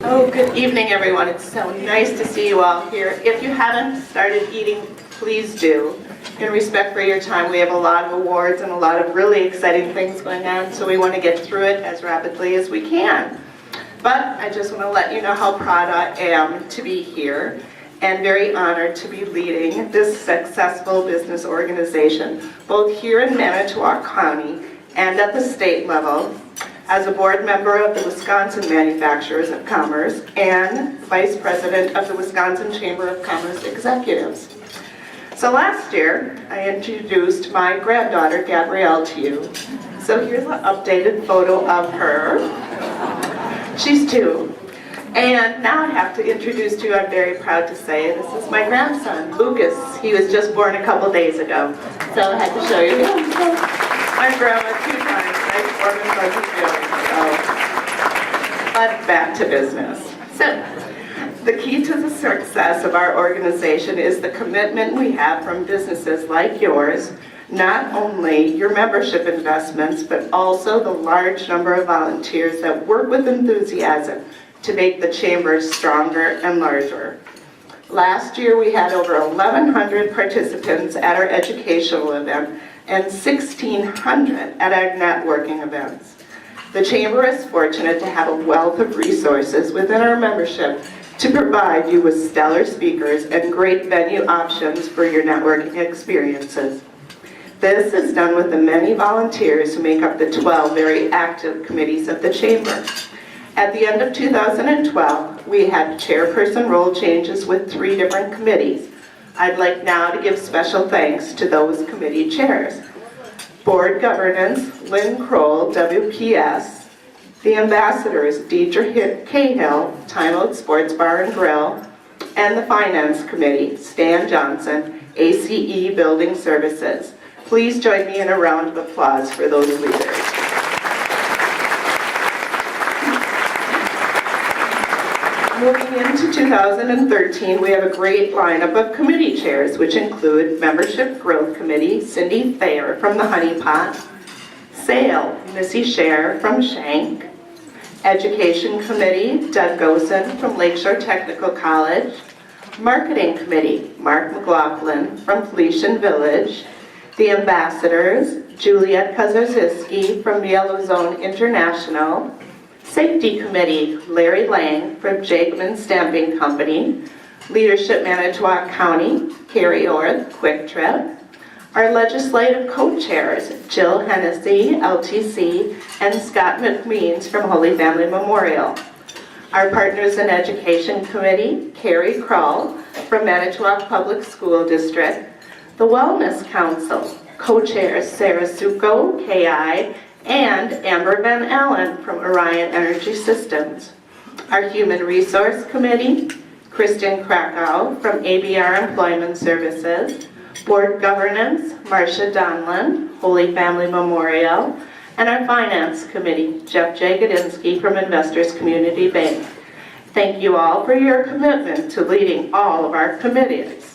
Oh, good evening, everyone. It's so nice to see you all here. If you haven't started eating, please do. In respect for your time, we have a lot of awards and a lot of really exciting things going on, so we want to get through it as rapidly as we can. But I just want to let you know how proud I am to be here and very honored to be leading this successful business organization, both here in Manitowoc County and at the state level, as a board member of the Wisconsin Manufacturers of Commerce and Vice President of the Wisconsin Chamber of Commerce Executives. So last year, I introduced my granddaughter, Gabrielle, to you. So here's an updated photo of her. She's 2. And now I have to introduce to you, I'm very proud to say, this is my grandson, Lucas. He was just born a couple days ago. So I had to show you him. My grandma 2 times, nice warm and fuzzy feeling. But back to business. So, the key to the success of our organization is the commitment we have from businesses like yours, not only your membership investments, but also the large number of volunteers that work with enthusiasm to make the chamber stronger and larger. Last year we had over 1,100 participants at our educational event and 1,600 at our networking events. The Chamber is fortunate to have a wealth of resources within our membership to provide you with stellar speakers and great venue options for your networking experiences. This is done with the many volunteers who make up the 12 very active committees of the Chamber. At the end of 2012, we had chairperson role changes with 3 different committees. I'd like now to give special thanks to those committee chairs. Board Governance, Lynn Kroll, WPS. The Ambassadors, Deidre Cahill, Time Out Sports Bar and Grill. And the Finance Committee, Stan Johnson, ACE Building Services. Please join me in a round of applause for those leaders. Moving into 2013, we have a great lineup of committee chairs, which include Membership Growth Committee, Cindy Thayer from the Honey Pot, Sale, Missy Scher from Shank, Education Committee, Doug Gosen from Lakeshore Technical College, Marketing Committee, Mark McLaughlin from Felician Village, the Ambassadors, Juliet Kozarzyski from Yellow Zone International, Safety Committee, Larry Lang from Jacobin Stamping Company, Leadership Manitowoc County, Carrie Orth, Quick Trip, our legislative co-chairs, Jill Hennessy, LTC, and Scott McMeans from Holy Family Memorial. Our partners in Education Committee, Carrie Krull from Manitowoc Public School District, the Wellness Council, co-chairs Sarah Suko, KI, and Amber Van Allen from Orion Energy Systems. Our Human Resource Committee, Kristen Krakow from ABR Employment Services, Board Governance, Marcia Donlin, Holy Family Memorial, and our Finance Committee, Jeff Jagodinsky from Investors Community Bank. Thank you all for your commitment to leading all of our committees.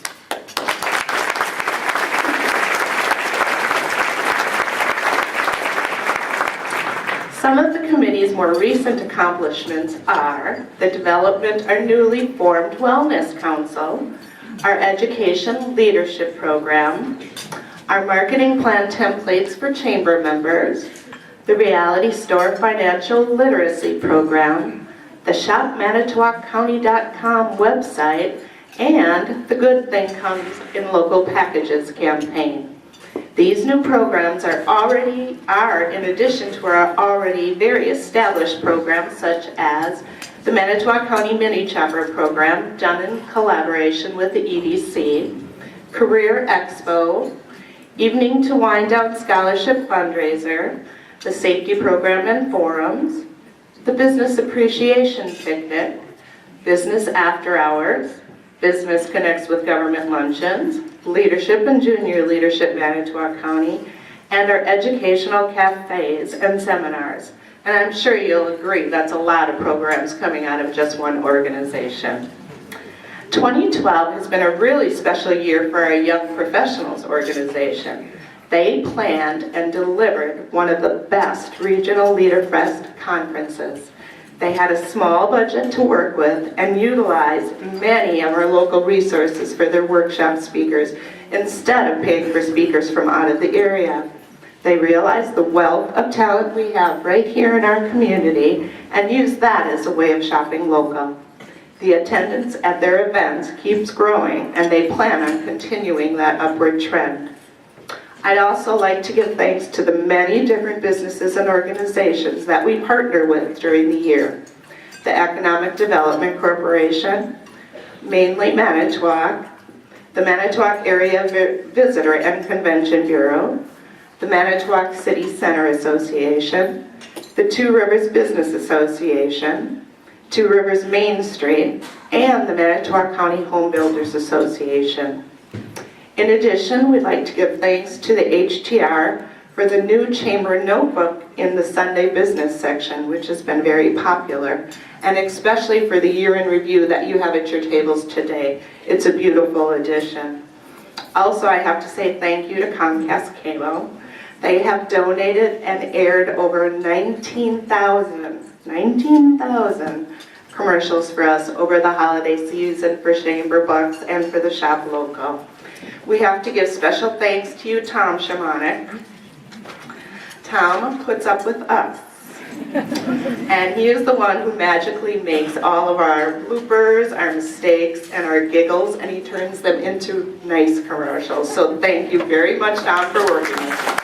Some of the committee's more recent accomplishments are the development of our newly formed Wellness Council, our Education Leadership Program, our Marketing Plan Templates for Chamber members, the Reality Store Financial Literacy Program, the ShopManitowocCounty.com website, and the Good Thing Comes in Local Packages campaign. These new programs are in addition to our already very established programs such as the Manitowoc County Mini Chopper Program, done in collaboration with the EDC, Career Expo, Evening to Wind Down Scholarship Fundraiser, the Safety Program and Forums, the Business Appreciation Picnic, Business After Hours, Business Connects with Government Luncheons, Leadership and Junior Leadership Manitowoc County, and our educational cafes and seminars. And I'm sure you'll agree that's a lot of programs coming out of just one organization. 2012 has been a really special year for our Young Professionals organization. They planned and delivered one of the best regional LeaderFest conferences. They had a small budget to work with and utilized many of our local resources for their workshop speakers instead of paying for speakers from out of the area. They realized the wealth of talent we have right here in our community and used that as a way of shopping local. The attendance at their events keeps growing and they plan on continuing that upward trend. I'd also like to give thanks to the many different businesses and organizations that we partner with during the year. The Economic Development Corporation, mainly Manitowoc, the Manitowoc Area Visitor and Convention Bureau, the Manitowoc City Center Association, the Two Rivers Business Association, Two Rivers Main Street, and the Manitowoc County Home Builders Association. In addition, we'd like to give thanks to the HTR for the new chamber notebook in the Sunday business section, which has been very popular, and especially for the year in review that you have at your tables today. It's a beautiful addition. Also, I have to say thank you to Comcast Cable. They have donated and aired over 19,000 commercials for us over the holiday season for Chamber Bucks and for the Shop Local. We have to give special thanks to you, Tom Shimonek. Tom puts up with us. And he is the one who magically makes all of our bloopers, our mistakes, and our giggles, and he turns them into nice commercials. So thank you very much, Tom, for working with us.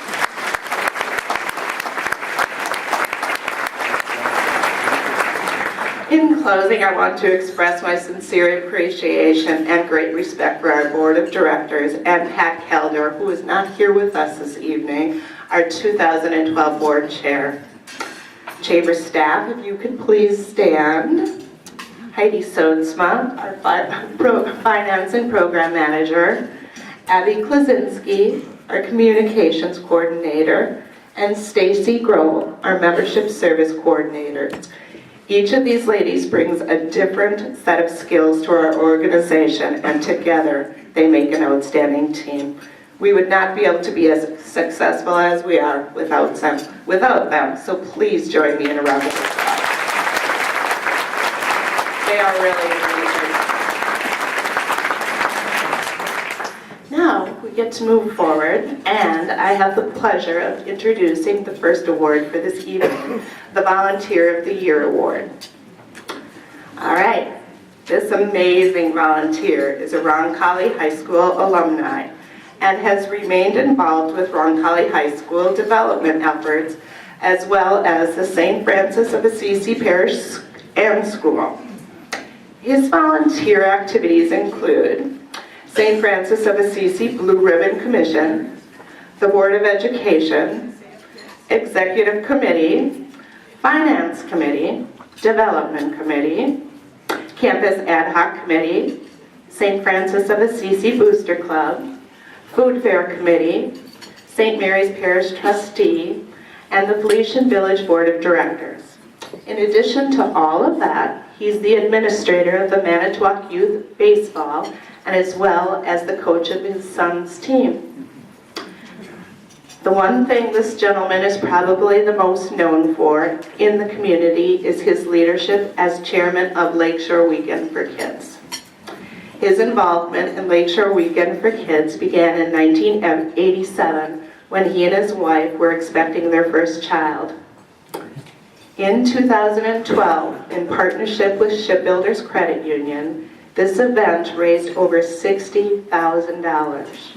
In closing, I want to express my sincere appreciation and great respect for our Board of Directors and Pat Kelder, who is not here with us this evening, our 2012 Board Chair. Chamber staff, if you could please stand. Heidi Soensma, our Finance and Program Manager, Abby Klaczynski, our Communications Coordinator, and Stacy Grohl, our Membership Service Coordinator. Each of these ladies brings a different set of skills to our organization, and together they make an outstanding team. We would not be able to be as successful as we are without them, so please join me in a round of applause. They are really amazing. Now we get to move forward, and I have the pleasure of introducing the first award for this evening, the Volunteer of the Year Award. All right, this amazing volunteer is a Roncalli High School alumni and has remained involved with Roncalli High School development efforts, as well as the St. Francis of Assisi Parish and School. His volunteer activities include St. Francis of Assisi Blue Ribbon Commission, the Board of Education, Executive Committee, Finance Committee, Development Committee, Campus Ad Hoc Committee, St. Francis of Assisi Booster Club, Food Fair Committee, St. Mary's Parish Trustee, and the Felician Village Board of Directors. In addition to all of that, he's the administrator of the Manitowoc Youth Baseball, and as well as the coach of his son's team. The one thing this gentleman is probably the most known for in the community is his leadership as chairman of Lakeshore Weekend for Kids. His involvement in Lakeshore Weekend for Kids began in 1987 when he and his wife were expecting their first child. In 2012, in partnership with Shipbuilders Credit Union, this event raised over $60,000.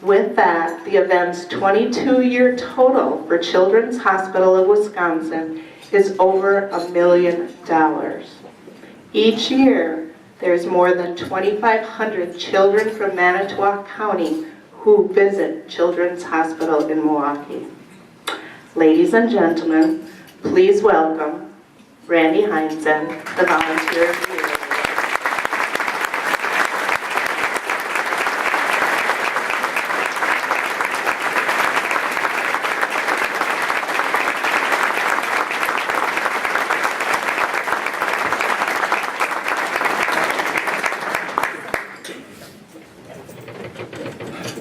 With that, the event's 22-year total for Children's Hospital of Wisconsin is over $1 million. Each year, there's more than 2,500 children from Manitowoc County who visit Children's Hospital in Milwaukee. Ladies and gentlemen, please welcome Randy Heinzen, the Volunteer of the Year.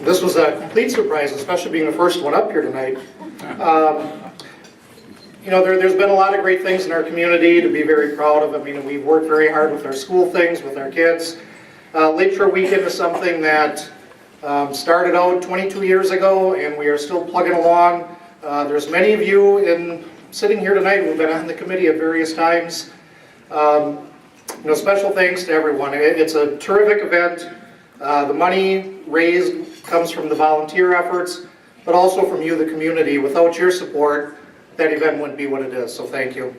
This was a complete surprise, especially being the first one up here tonight. you know, there's been a lot of great things in our community to be very proud of. I mean, we've worked very hard with our school things, with our kids. Lakeshore Weekend is something that started out 22 years ago, and we are still plugging along. There's many of you sitting here tonight who have been on the committee at various times. You know, special thanks to everyone. It's a terrific event. The money raised comes from the volunteer efforts, but also from you, the community. Without your support, that event wouldn't be what it is, so thank you.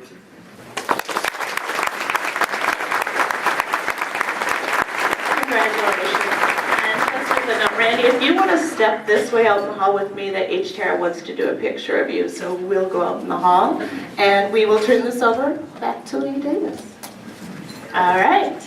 Congratulations. And just as a note, Randy, if you want to step this way out in the hall with me, the HTR wants to do a picture of you, so we'll go out in the hall, and we will turn this over back to Lee Davis. All right.